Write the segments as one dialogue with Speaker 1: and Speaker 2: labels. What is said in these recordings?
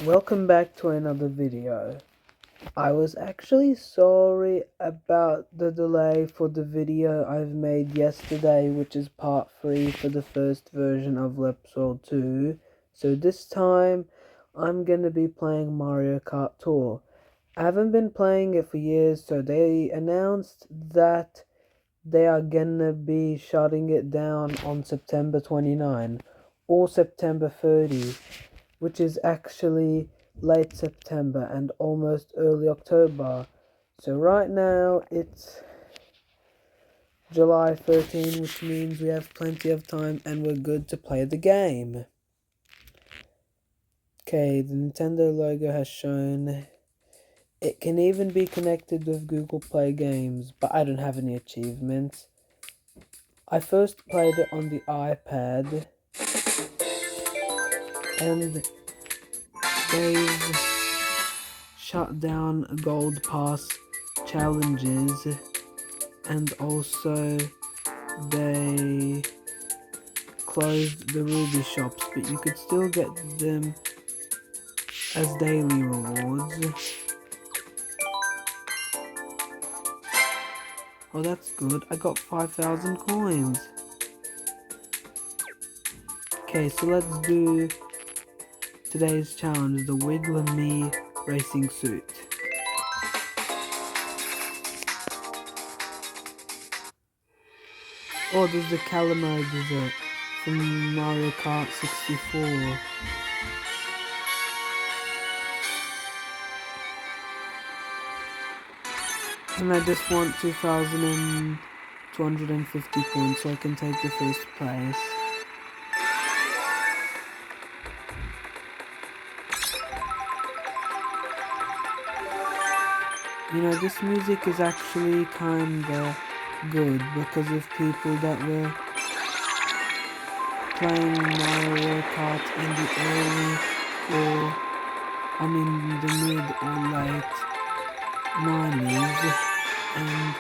Speaker 1: Welcome back to another video. I was actually sorry about the delay for the video I've made yesterday, which is part 3 for the first version of Let's World 2. So this time, I'm gonna be playing Mario Kart Tour. I haven't been playing it for years, so they announced that they are gonna be shutting it down on September 29 or September 30, which is actually late September and almost early October. So right now it's July 13, which means we have plenty of time and we're good to play the game. Okay, the Nintendo logo has shown. It can even be connected with Google Play Games, but I don't have any achievements. I first played it on the iPad, and they've shut down Gold Pass challenges, and also they closed the Ruby shops, but you could still get them as daily rewards. Oh, that's good. I got 5,000 coins. Okay, so let's do today's challenge, the Wiggle Me racing suit. Oh, there's the calamari dessert from Mario Kart 64. And I just want 2,250 points so I can take the first place. You know, this music is actually kinda good because of people that were playing Mario Kart in the early the mid or late 90s, and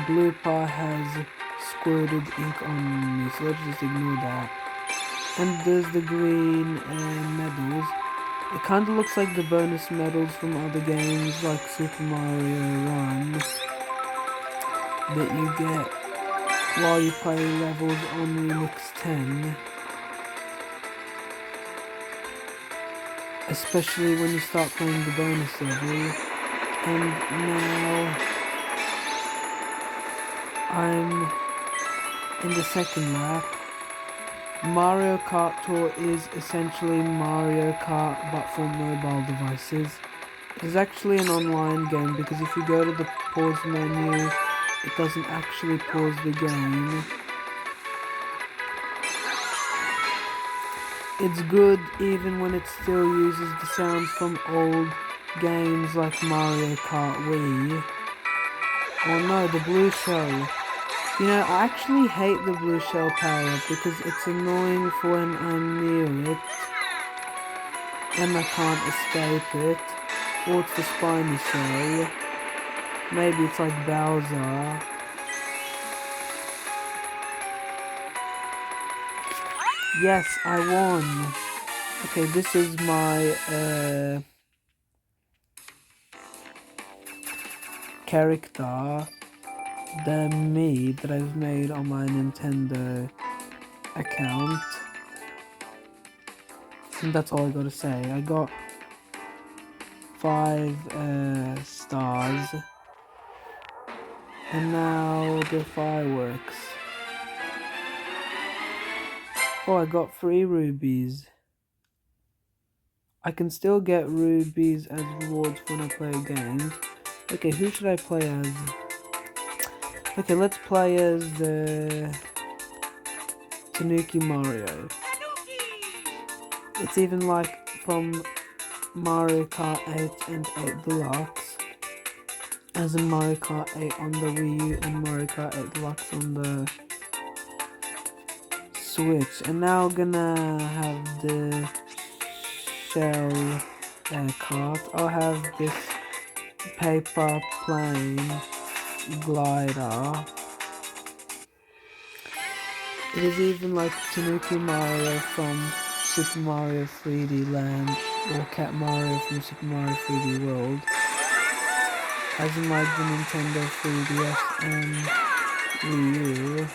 Speaker 1: Blue Bar has squirted ink on me, so let's just ignore that. And there's the green medals. It kind of looks like the bonus medals from other games like Super Mario Run that you get while you play levels on Remix 10. Especially when you start playing the bonus level. And now I'm in the second lap. Mario Kart Tour is essentially Mario Kart but for mobile devices. It's actually an online game because if you go to the pause menu, it doesn't actually pause the game. It's good even when it still uses the sounds from old games like Mario Kart Wii. Oh no, the blue shell. You know, I actually hate the blue shell power-up because it's annoying for when I'm near it and I can't escape it. Or it's the spiny shell. Maybe it's like Bowser. Yes, I won. Okay, this is my character, the me that I've made on my Nintendo account. And that's all I gotta say. I got 5 stars. And now the fireworks. Oh, I got 3 rubies. I can still get rubies as rewards when I play a game. Okay, who should I play as? Okay, let's play as the Tanuki Mario. It's even like from Mario Kart 8 and 8 Deluxe. As in Mario Kart 8 on the Wii U and Mario Kart 8 Deluxe on the Switch. And now I'm gonna have the shell cart. I'll have this paper plane glider. It is even like Tanuki Mario from Super Mario 3D Land or Cat Mario from Super Mario 3D World, as in like the Nintendo 3DS and Wii U.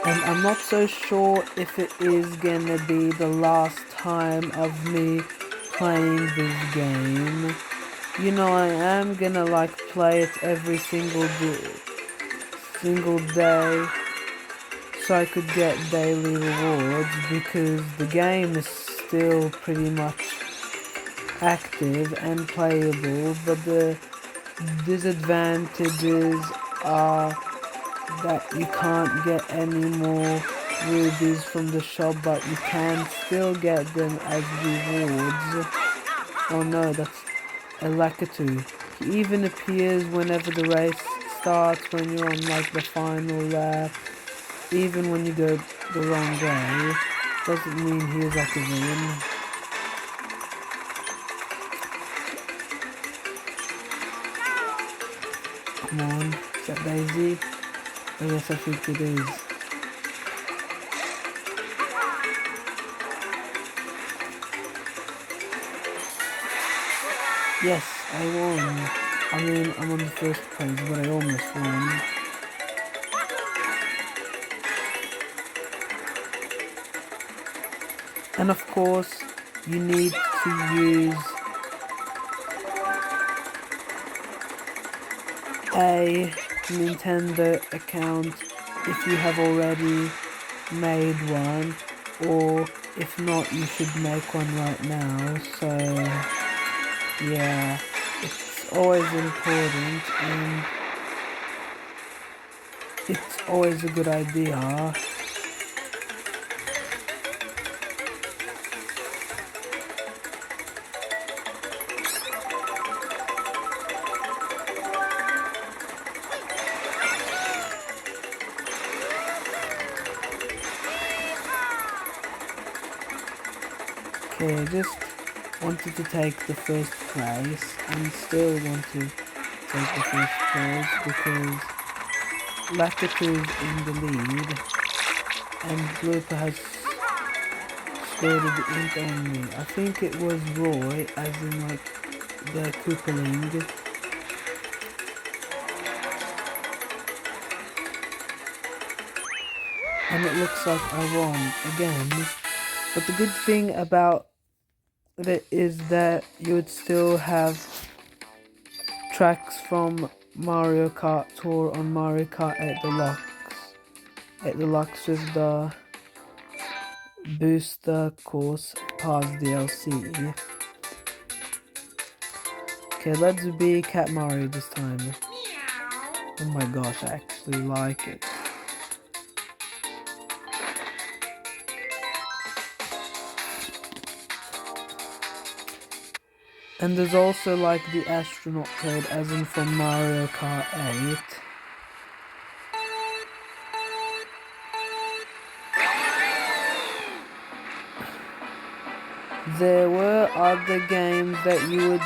Speaker 1: And I'm not so sure if it is gonna be the last time of me playing this game. You know, I am gonna like play it every single day so I could get daily rewards, because the game is still pretty much active and playable, but the disadvantages are that you can't get any more rubies from the shop, but you can still get them as rewards. Oh no, that's a Lakitu. He even appears whenever the race starts, when you're on like the final lap, even when you go the wrong way. Doesn't mean he is like a villain. Come on, is that Daisy? Oh yes, I think it is. Yes, I won. I mean, I'm on the first place, but I almost won. And of course, you need to use a Nintendo account if you have already made one, or if not, you should make one right now. So yeah, it's always important, and it's always a good idea. Okay, I just wanted to take the first place, and still want to take the first place, because Lakitu is in the lead, and Blooper has squirted the ink on me. I think it was Roy, as in like the Koopaling. And it looks like I won again. But the good thing about it is that you would still have tracks from Mario Kart Tour on Mario Kart 8 Deluxe. 8 Deluxe with the Booster Course Pass DLC. Okay, let's be Cat Mario this time. Oh my gosh, I actually like it. And there's also like the astronaut code, as in from Mario Kart 8. There were other games that you would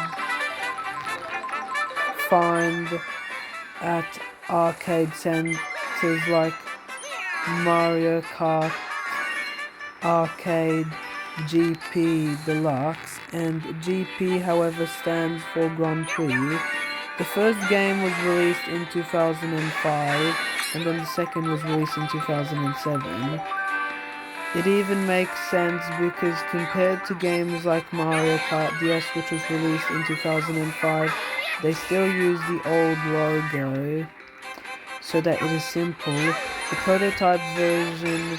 Speaker 1: find at arcade centers like Mario Kart Arcade GP Deluxe, and GP however stands for Grand Prix. The first game was released in 2005, and then the second was released in 2007. It even makes sense because compared to games like Mario Kart DS, which was released in 2005, they still use the old logo, so that it is simple. The prototype version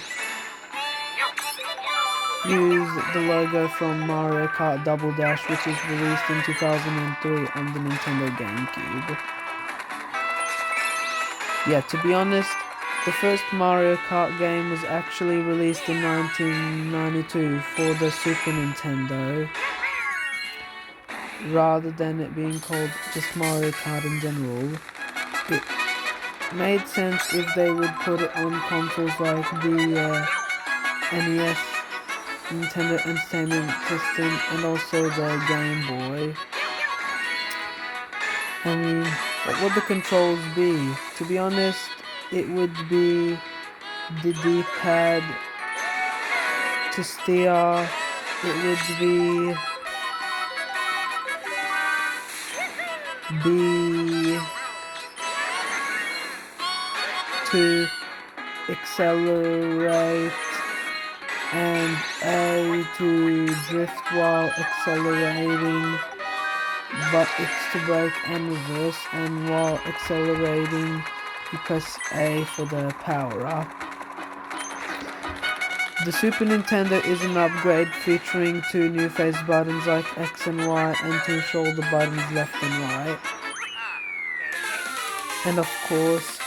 Speaker 1: used the logo from Mario Kart Double Dash, which was released in 2003 on the Nintendo GameCube. Yeah, to be honest, the first Mario Kart game was actually released in 1992 for the Super Nintendo, rather than it being called just Mario Kart in general. It made sense if they would put it on consoles like the NES Nintendo Entertainment System, and also the Game Boy. I mean, what would the controls be? To be honest, it would be the D-pad to steer. It would be B to accelerate, and A to drift while accelerating, but it's to brake and reverse, and while accelerating you press A for the power up. The Super Nintendo is an upgrade featuring 2 new face buttons like X and Y and 2 shoulder buttons left and right. And of course,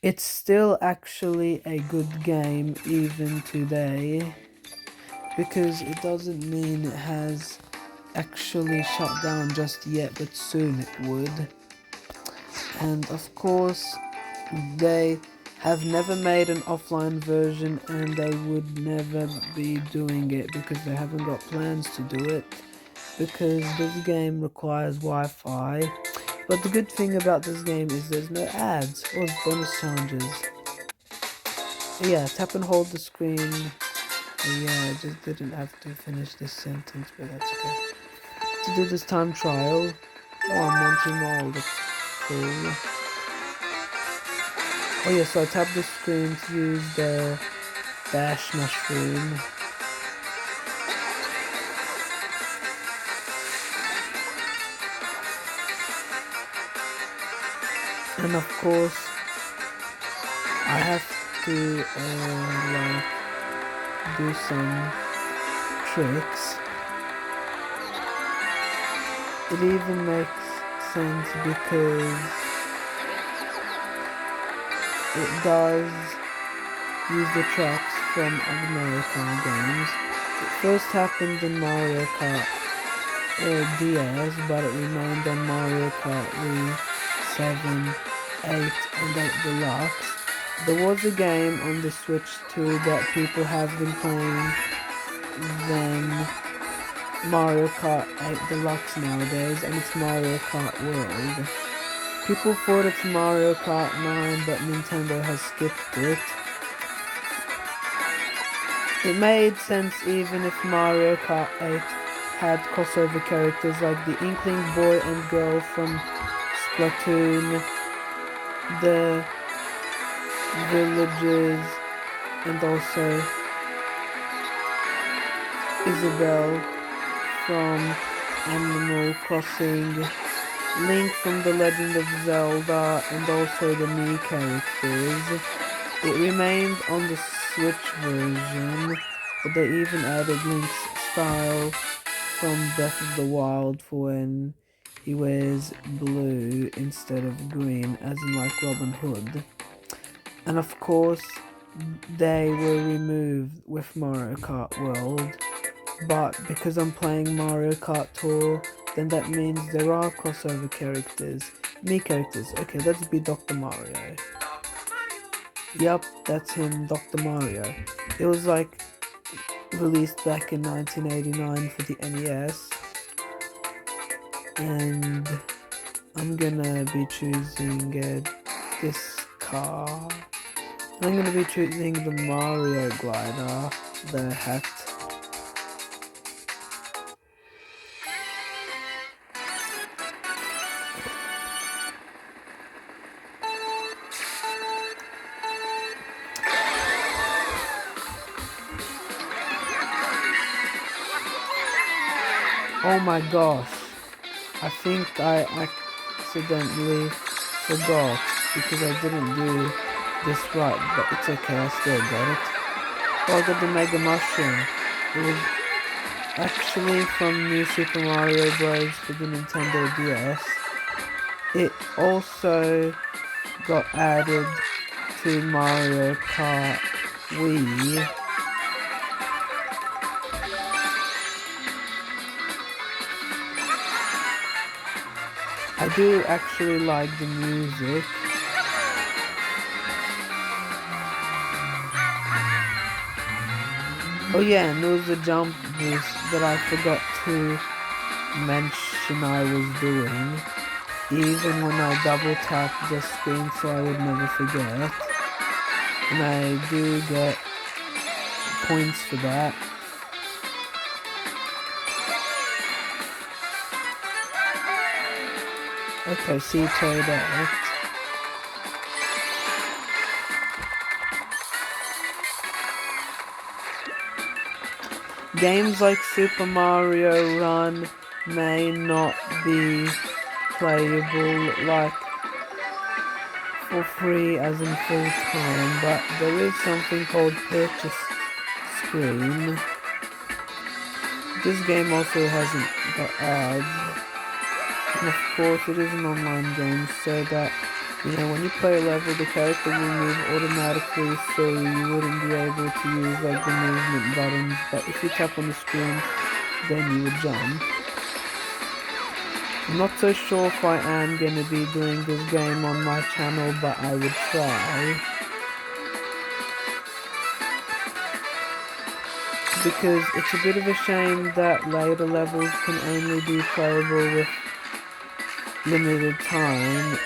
Speaker 1: it's still actually a good game even today, because it doesn't mean it has actually shut down just yet, but soon it would. And of course, they have never made an offline version, and they would never be doing it because they haven't got plans to do it, because this game requires Wi-Fi. But the good thing about this game is there's no ads or bonus challenges. Yeah, tap and hold the screen. Yeah, I just didn't have to finish this sentence, but that's okay. To do this time trial, I'm wanting all the cool. Oh yeah, so I tap the screen to use the dash mushroom. And of course, I have to like do some tricks. It even makes sense because it does use the tracks from other Mario Kart games. It first happened in Mario Kart DS, but it remained on Mario Kart Wii 7, 8, and 8 Deluxe. There was a game on the Switch too that people have been playing than Mario Kart 8 Deluxe nowadays, and it's Mario Kart World. People thought it's Mario Kart 9, but Nintendo has skipped it. It made sense even if Mario Kart 8 had crossover characters like the Inkling boy and girl from Splatoon, the villagers, and also Isabelle from Animal Crossing, Link from The Legend of Zelda, and also the Mii characters. It remained on the Switch version, but they even added Link's style from Breath of the Wild for when he wears blue instead of green, as in like Robin Hood. And of course, they were removed with Mario Kart World. But because I'm playing Mario Kart Tour, then that means there are crossover characters. Mii characters. Okay, let's be Dr. Mario. Yup, that's him, Dr. Mario. It was like released back in 1989 for the NES. And I'm gonna be choosing this car. I'm gonna be choosing the Mario glider, the hat. Oh my gosh, I think I accidentally forgot because I didn't do this right, but it's okay, I still got it. Oh, I got the Mega Mushroom. It was actually from New Super Mario Bros. For the Nintendo DS. It also got added to Mario Kart Wii. I do actually like the music. Oh yeah, and there was a jump boost that I forgot to mention I was doing. Even when I double tap the screen so I would never forget. And I do get points for that. Okay, see Toadette. Games like Super Mario Run may not be playable like for free as in full time, but there is something called purchase screen. This game also hasn't got ads. And of course it is an online game, so that, you know, when you play a level, the character will move automatically, so you wouldn't be able to use like the movement buttons, but if you tap on the screen, then you would jump. I'm not so sure if I am going to be doing this game on my channel, but I would try. Because it's a bit of a shame that later levels can only be playable with limited time,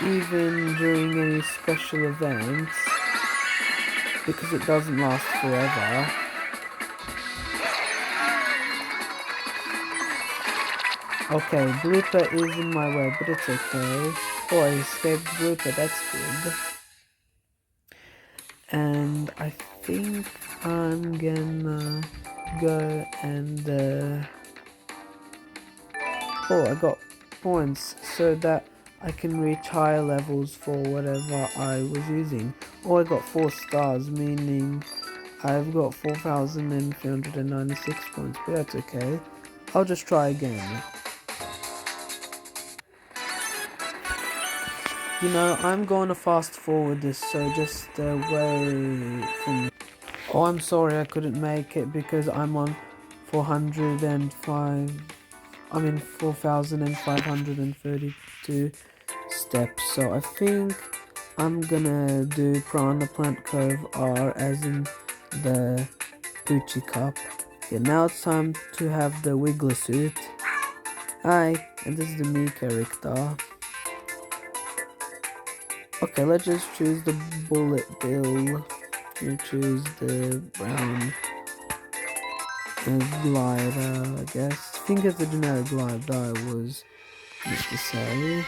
Speaker 1: even during any special events, because it doesn't last forever. Okay, blooper is in my way, but it's okay. Oh, I escaped blooper, that's good. And I think I'm gonna go and oh, I got points so that I can reach higher levels for whatever I was using. Oh, I got 4 stars, meaning I've got 4,396 points, but that's okay. I'll just try again. You know, I'm going to fast forward this, so just wait for me. Oh, I'm sorry I couldn't make it because I'm on 4,532 steps, so I think I'm gonna do Piranha Plant Cove R as in the Gucci Cup. Yeah, now it's time to have the Wiggler suit. Hi, and this is the me character. Okay, let's just choose the bullet bill. You choose the brown glider, I guess. I think it's the generic glider I was used to say.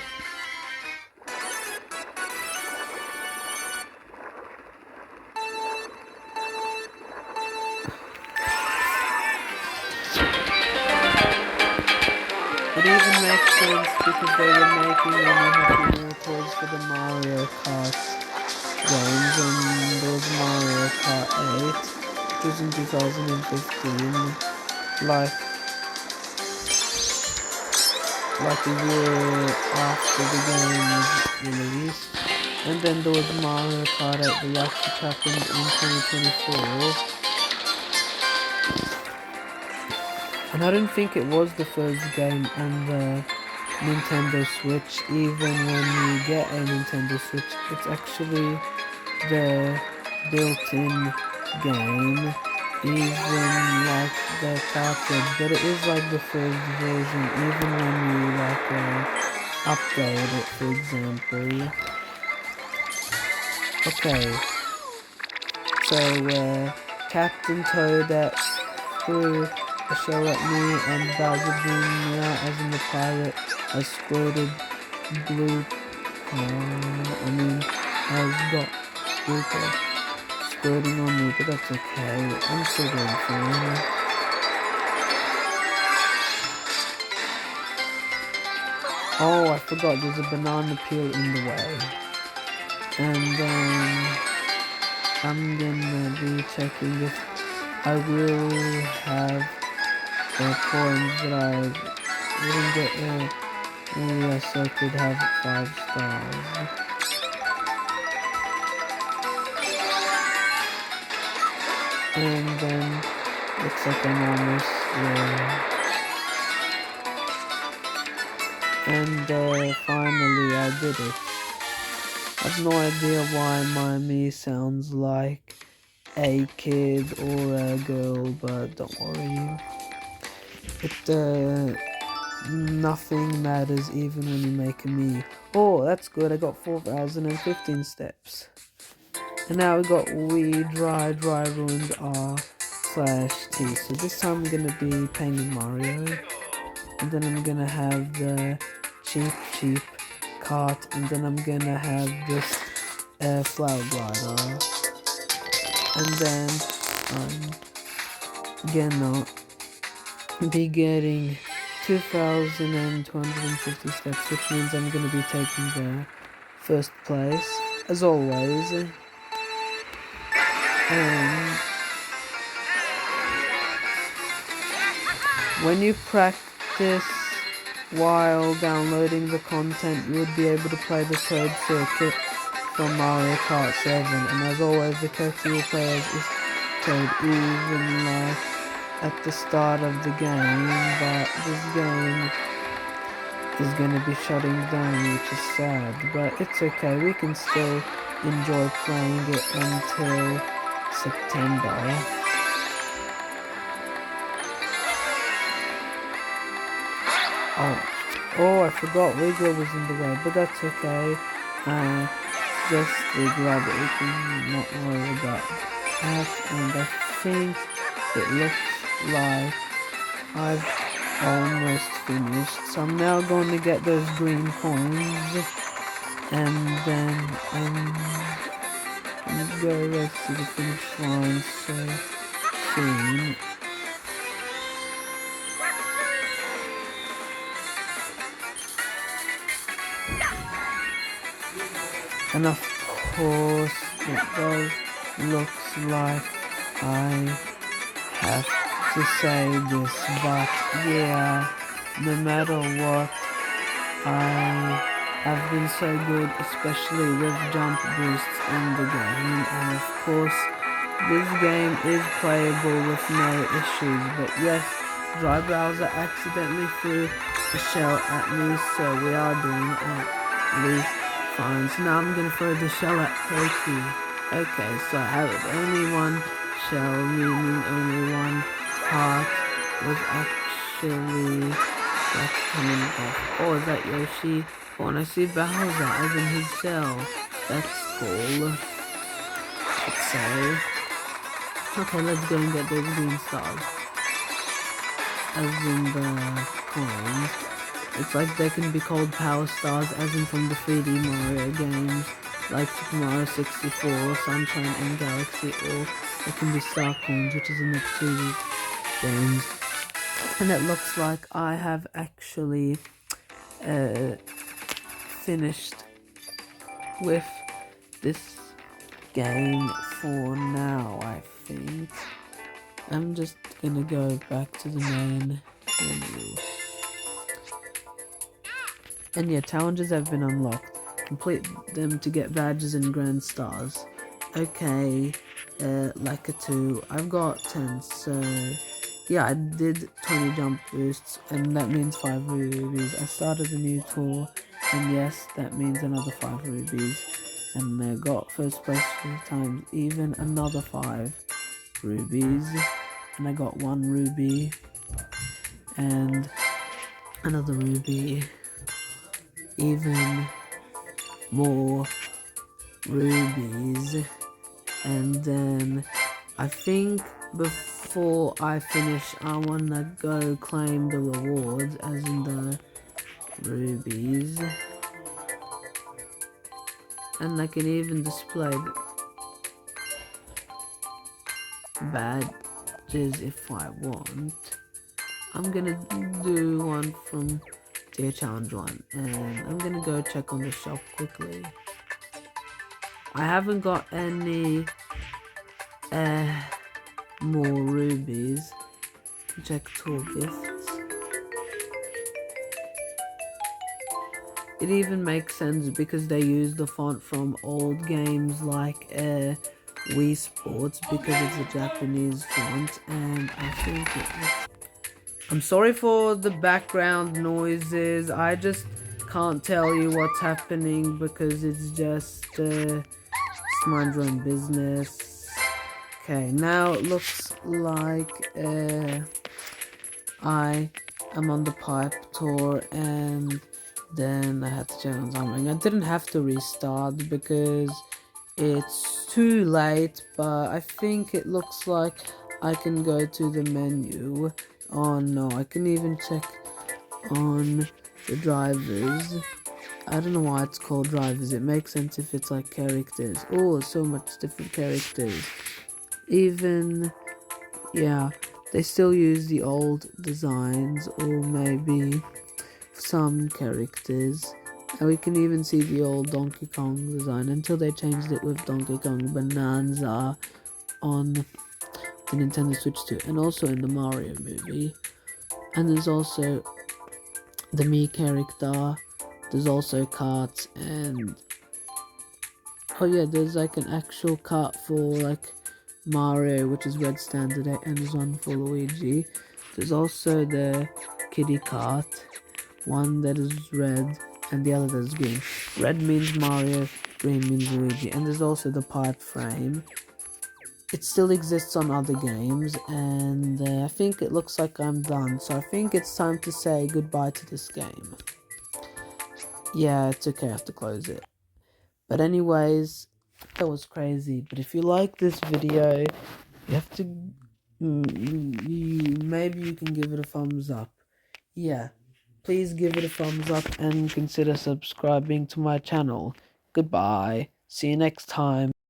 Speaker 1: It even makes sense because they were making really happy meal toys for the Mario Kart games, and there was Mario Kart 8, which was in 2015, like a year after the game was released. And then there was Mario Kart 8 Deluxe, which happened in 2024. And I don't think it was the first game on the Nintendo Switch. Even when you get a Nintendo Switch, it's actually the built-in game, even like the cartridge, but it is like the first version, even when you like update it, for example. Okay, so Captain Toadette threw a shell at me, and Bowser Jr., as in the pirate, has squirted blue. Has got blooper squirting on me, but that's okay. I'm still doing fine. Oh, I forgot. There's a banana peel in the way, and I'm gonna be checking if I will have the coins that I wouldn't get. Yes, I could have 5 stars. And then looks like I'm almost there. And finally I did it. I have no idea why my me sounds like a kid or a girl, but don't worry. Nothing matters even when you make a me. Oh, that's good. I got 4,015 steps. And now we got we dry ruins r/t. So this time I'm gonna be painting Mario, and then I'm gonna have the cheap cart, and then I'm gonna have this flower glider, and then gonna be getting 2,250 steps, which means I'm gonna be taking the first place as always. And when you practice while downloading the content, you would be able to play the Toad Circuit from Mario Kart 7. And as always, the character you play as is Toad, even like at the start of the game. But this game is going to be shutting down, which is sad. But it's okay, we can still enjoy playing it until September. Oh, I forgot Wiggler was in the way, but that's okay. Just Wiggler, but we can not worry about that. And I think it looks like I've almost finished. So I'm now going to get those green coins, and then go right to the finish line so soon. And of course, it does looks like I have to say this, but yeah, no matter what, I have been so good, especially with jump boosts in the game, and of course, this game is playable with no issues, but yes, Dry Browser accidentally threw a shell at me, so we are doing at least fine. So now I'm gonna throw the shell at Pokey. Okay, so I have only one shell, meaning only one heart was actually coming off. Oh, is that Yoshi? Oh, and I see Bowser as in his shell. That's cool, I'd say. Okay, let's go and get those green stars. As in the coins. It's like they can be called power stars, as in from the 3D Mario games, like Super Mario 64, Sunshine and Galaxy, or they can be star coins, which is in the 2D games. And it looks like I have actually finished with this game for now, I think. I'm just gonna go back to the main menu. And yeah, challenges have been unlocked. Complete them to get badges and grand stars. Okay, like a 2. I've got 10, so yeah, I did 20 jump boosts, and that means 5 rubies. I started a new tour, and yes, that means another 5 rubies. And I got first place 3 times, even another 5 rubies. And I got 1 ruby, and another ruby. Even more rubies, and then I think before I finish I wanna go claim the rewards, as in the rubies, and I can even display the badges if I want. I'm gonna do one from Dear Challenge 1, and I'm gonna go check on the shop quickly. I haven't got any more rubies. Check tour gifts. It even makes sense because they use the font from old games like Wii Sports, because it's a Japanese font, and I think it looks... I'm sorry for the background noises. I just can't tell you what's happening because it's just mind your own business. Okay, now it looks like I am on the pipe tour, and then I had to check on something. I didn't have to restart because it's too late, but I think it looks like I can go to the menu. Oh no, I can even check on the drivers. I don't know why it's called drivers. It makes sense if it's like characters. Oh, so much different characters. Even, yeah, they still use the old designs, or maybe some characters. And we can even see the old Donkey Kong design until they changed it with Donkey Kong Bonanza on the Nintendo Switch 2, and also in the Mario movie. And there's also the Mii character. There's also Kart, and oh yeah, there's like an actual kart for like Mario, which is red standard, and there's one for Luigi. There's also the kiddie kart, one that is red and the other that is green. Red means Mario, green means Luigi. And there's also the pipe frame. It still exists on other games, and I think it looks like I'm done, so I think it's time to say goodbye to this game. Yeah, it's okay, I have to close it. But anyways, that was crazy. But if you like this video, you have to, maybe you can give it a thumbs up. Yeah, please give it a thumbs up and consider subscribing to my channel. Goodbye. See you next time.